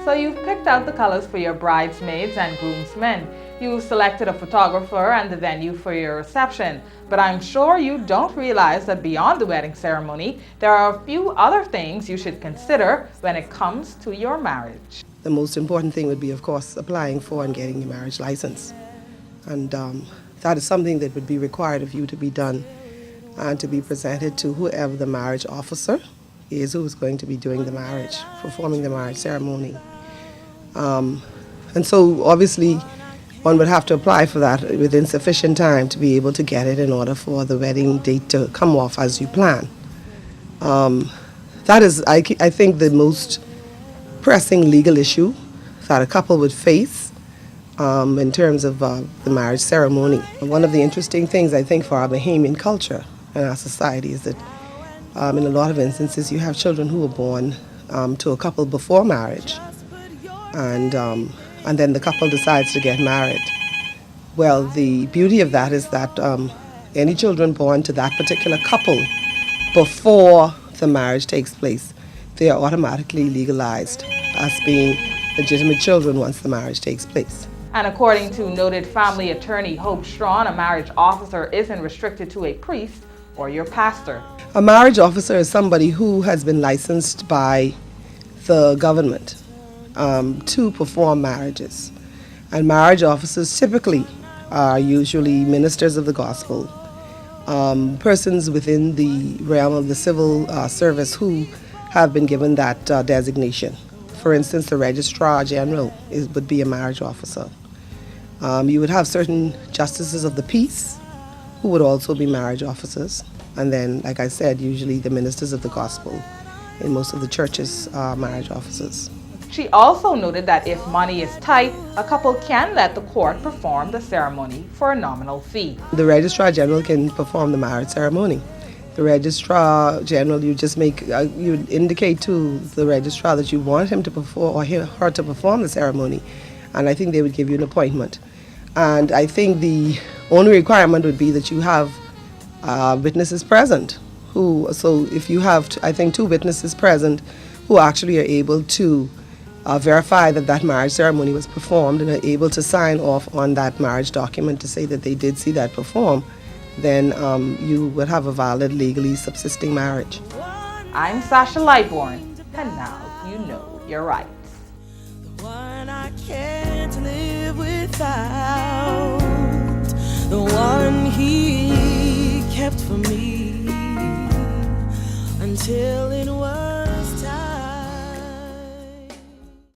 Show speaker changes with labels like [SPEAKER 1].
[SPEAKER 1] So you've picked out the colors for your bridesmaids and groomsmen. You've selected a photographer and the venue for your reception. But I'm sure you don't realize that beyond the wedding ceremony, there are a few other things you should consider when it comes to your marriage.
[SPEAKER 2] The most important thing would be, of course, applying for and getting your marriage license. And that is something that would be required of you to be done and to be presented to whoever the marriage officer is who is going to be doing the marriage, performing the marriage ceremony. And so obviously one would have to apply for that within sufficient time to be able to get it in order for the wedding date to come off as you plan. That is, I think, the most pressing legal issue that a couple would face in terms of the marriage ceremony. One of the interesting things, I think, for our Bahamian culture and our society is that in a lot of instances you have children who were born to a couple before marriage, and then the couple decides to get married. Well, the beauty of that is that any children born to that particular couple before the marriage takes place, they are automatically legalized as being legitimate children once the marriage takes place.
[SPEAKER 1] And according to noted family attorney Hope Strachan, a marriage officer isn't restricted to a priest or your pastor.
[SPEAKER 2] A marriage officer is somebody who has been licensed by the government to perform marriages. And marriage officers typically are usually ministers of the gospel, persons within the realm of the civil service who have been given that designation. For instance, the registrar general would be a marriage officer. You would have certain justices of the peace who would also be marriage officers. And then, like I said, usually the ministers of the gospel in most of the churches are marriage officers.
[SPEAKER 1] She also noted that if money is tight, a couple can let the court perform the ceremony for a nominal fee.
[SPEAKER 2] The registrar general can perform the marriage ceremony. The registrar general, you just you indicate to the registrar that you want him to perform or her to perform the ceremony, and I think they would give you an appointment. And I think the only requirement would be that you have witnesses present. So if you have, I think, 2 witnesses present who actually are able to verify that that marriage ceremony was performed and are able to sign off on that marriage document to say that they did see that performed, then you would have a valid, legally subsisting marriage.
[SPEAKER 1] I'm Sasha Lightborn, and now you know your rights.
[SPEAKER 3] The one I can't live without, the one he kept for me until it was